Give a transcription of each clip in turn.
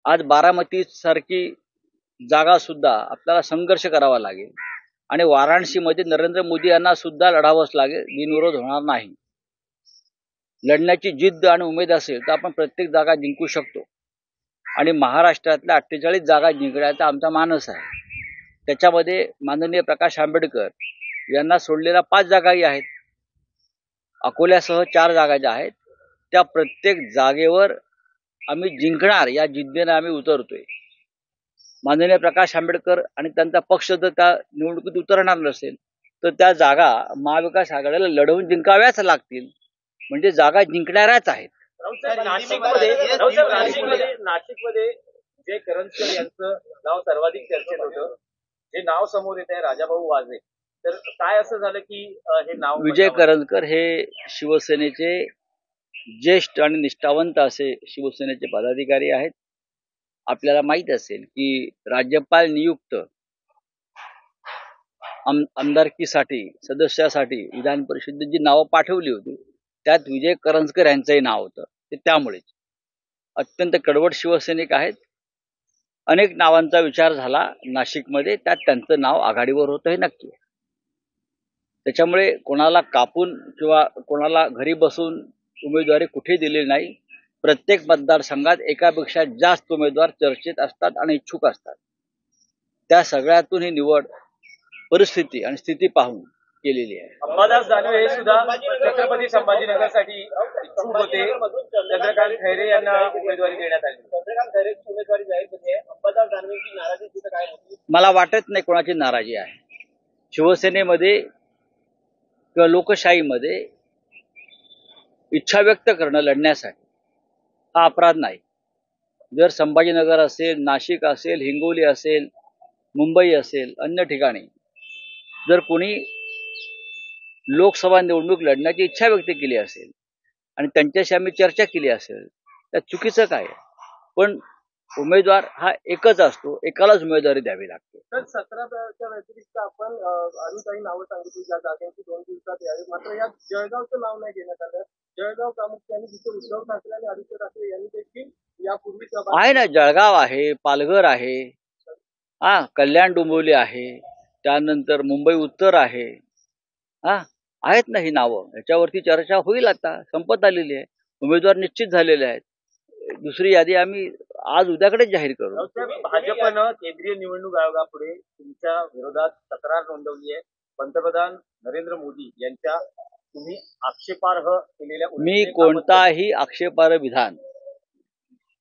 आज बारामती सारखी जागा सुद्धा आपल्याला संघर्ष करावा लागेल आणि वाराणसीमध्ये नरेंद्र मोदी यांना सुद्धा लढावंच लागेल, बिनविरोध होणार नाही. लढण्याची जिद्द आणि उमेद असेल तर आपण प्रत्येक जागा जिंकू शकतो आणि महाराष्ट्रातल्या 48 जागा जिंकण्याचा आमचा मानस आहे. त्याच्यामध्ये माननीय प्रकाश आंबेडकर यांना सोडलेल्या 5 जागाही आहेत. अकोल्यासह 4 जागा ज्या आहेत त्या प्रत्येक जागेवर आम्ही जिंकणार या जिद्दीने आम्ही उतरतोय. माननीय प्रकाश आंबेडकर आणि त्यांचा पक्ष जर त्या निवडणुकीत उतरणार नसेल तर त्या जागा महाविकास आघाडीला लढवून जिंकाव्याच लागतील. म्हणजे जागा जिंकणाऱ्याच आहेत. नाशिकमध्ये जे करंजकर यांचं नाव सर्वाधिक चर्चेत होतं, जे नाव समोर येत आहे राजाभाऊ वाजे, तर काय असं झालं की हे नाव? विजय करंजकर हे शिवसेनेचे ज्येष्ठ आणि निष्ठावंत असे शिवसेनेचे पदाधिकारी आहेत. आपल्याला माहित असेल की राज्यपाल नियुक्त आमदारकीसाठी सदस्यासाठी विधान परिषदेत जी नावं पाठवली होती त्यात विजय करंजकर यांचंही नाव होतं. ते त्यामुळेच अत्यंत कडवट शिवसैनिक आहेत. अनेक नावांचा विचार झाला नाशिकमध्ये, त्यात त्यांचं नाव आघाडीवर होतं हे नक्की. त्याच्यामुळे कोणाला कापून किंवा कोणाला घरी बसून उमेदवारी कुठे दिली नाही. प्रत्येक मतदारसंघात एकापेक्षा जास्त उमेदवार चर्चेत असतात आणि इच्छुक असतात. त्या सगळ्यातून ही निवड परिस्थिती आणि स्थिती पाहून केलेली आहे. अंबादास दानवे हे सुद्धा छत्रपती संभाजीनगरसाठी इच्छुक होते. चंद्रकांत खैरे यांना उमेदवारी देण्यात आली. चंद्रकांत खैरेची उमेदवारी जाहीर होते. अंबादास दानवेची नाराजी तिथे काय होती? मला वाटत नाही कोणाची नाराजी आहे. शिवसेनेमध्ये किंवा लोकशाहीमध्ये इच्छा व्यक्त करणं लढण्यासाठी हा अपराध नाही. जर संभाजीनगर असेल, नाशिक असेल, हिंगोली असेल, मुंबई असेल, अन्य ठिकाणी जर कोणी लोकसभा निवडणूक लढण्याची इच्छा व्यक्त केली असेल आणि त्यांच्याशी आम्ही चर्चा केली असेल तर चुकीचं काय आहे. पण उमेदवार हा एकच असतो, एकालाच उमेदवारी द्यावी लागते. तर 17च्या व्यतिरिक्त आपण अजून काही नावं सांगितली ज्या जागांची 2 दिवसात यावी, मात्र या जळगावचं नाव नाही घेण्यात आलं. जळगाव प्रामुख्याने जिथे उद्धव ठाकरे आणि आदित्य ठाकरे यांनी देखील यापूर्वी आहे ना, जळगाव आहे, पालघर आहे, कल्याण डोंबिवली आहे, त्यानंतर मुंबई उत्तर आहे. आहेत ना ही नावं. याच्यावरती चर्चा होईल. आता संपत आलेली आहे. उमेदवार निश्चित झालेले आहेत. दुसरी यादी आम्ही आज उद्याकडेच जाहीर करू. भाजपनं केंद्रीय निवडणूक आयोगापुढे तुमच्या विरोधात तक्रार नोंदवली आहे. पंतप्रधान नरेंद्र मोदी यांच्या तुम्ही आक्षेपार्ह केलेल्या मी कोणताही आक्षेपार्ह विधान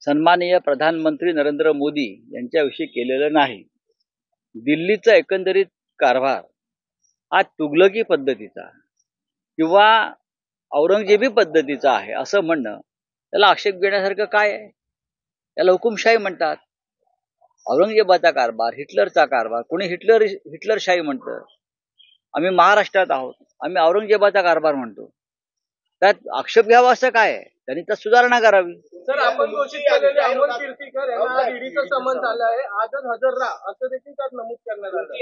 सन्माननीय प्रधानमंत्री नरेंद्र मोदी यांच्याविषयी केलेलं नाही. दिल्लीचा एकंदरीत कारभार हा तुगलकी पद्धतीचा किंवा औरंगजेबी पद्धतीचा आहे असं म्हणणं त्याला आक्षेप घेण्यासारखं काय आहे? याला हुकुमशाही म्हणतात. औरंगजेबाचा कारभार, हिटलरचा कारभार, कोणी हिटलरशाही म्हणतं. आम्ही महाराष्ट्रात आहोत, आम्ही औरंगजेबाचा कारभार म्हणतो. त्यात आक्षेप घ्यावा असं काय आहे? त्यांनी त्यात सुधारणा करावी. सर, आपण घोषित केलेले अमोल कीर्तीकर यांना ईडीचं समन्स आलं आहे. आजच हजर राहा असं देखील त्यात नमूद करण्यात आलं.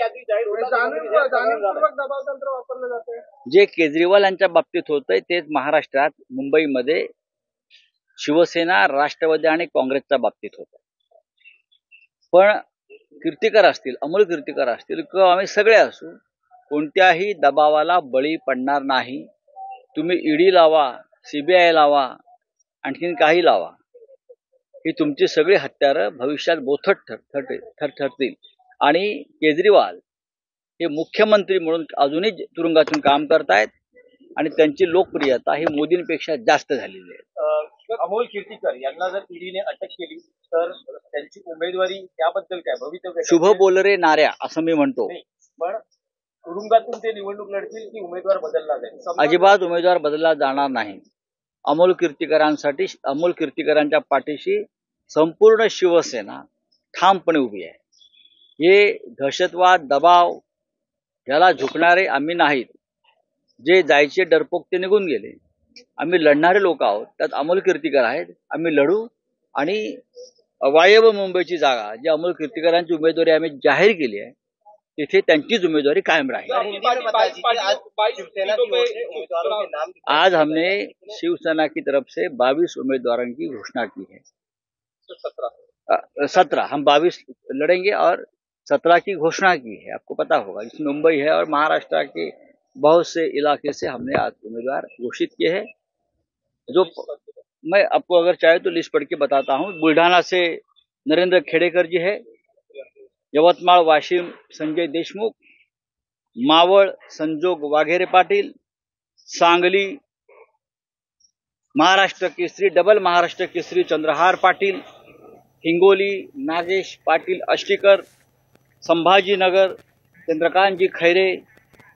जाणीवपूर्वक दबावतंत्र वापरलं जाते. जे केजरीवाल यांच्या बाबतीत होतंय तेच महाराष्ट्रात मुंबईमध्ये शिवसेना, राष्ट्रवादी आणि काँग्रेसच्या बाबतीत होतं. पण कीर्तीकर असतील, अमोल कीर्तीकर असतील किंवा आम्ही सगळे असू, कोणत्याही दबावाला बळी पडणार नाही. तुम्ही ईडी लावा, सीबीआय लावा, आणखीन काही लावा, ही तुमची सगळी हत्यारं भविष्यात बोथट ठरतील. आणि केजरीवाल हे मुख्यमंत्री म्हणून अजूनही तुरुंगातून काम करतायत आणि त्यांची लोकप्रियता ही मोदींपेक्षा जास्त झालेली आहे. अमोल कीर्तीकर यांना जर ईडीने अटक केली तर त्यांची उमेदवारी त्याबद्दल काय भवितव्य? शुभ बोलरे नाऱ्या असं मी म्हणतो. पण तुरुंगातून ते निवडणूक लढतील की उमेदवार बदलला जाईल? अजिबात उमेदवार बदलला जाणार नाही. अमोल कीर्तीकरांच्या पाठीशी संपूर्ण शिवसेना ठामपणे उभी आहे. हे दहशतवाद, दबाव याला झुकणारे आम्ही नाहीत. जे जायचे डरपोक ते निघून गेले. आम्ही लढणारे लोक आहोत. त्यात अमोल कीर्तीकर आहेत. आम्ही लढू आणि वायव्य मुंबईची जागा जी अमोल कीर्तीकरांची उमेदवारी आम्ही जाहीर केली आहे तिथे त्यांचीच उमेदवारी कायम राहील. आज हमने शिवसेना की तरफ से 22 उम्मीदवारों की घोषणा की है. 17, हम 22 लड़ेंगे और 17 की घोषणा की है, आपको पता होगा। इसमें मुंबई है और महाराष्ट्र के बहुत से इलाके से हमने आज उम्मीदवार घोषित किए हैं। जो मैं आपको अगर चाहे तो लिस्ट पढ़ के बताता हूँ। बुलढाणा से नरेंद्र खेडेकर जी है, यवतमाळ वाशिम संजय देशमुख, मावळ संजोग वाघेरे पाटील, सांगली महाराष्ट्र केसरी डबल महाराष्ट्र केसरी चंद्रहार पाटील, हिंगोली नागेश पाटील अष्टीकर, संभाजीनगर चंद्रकांतजी खैरे,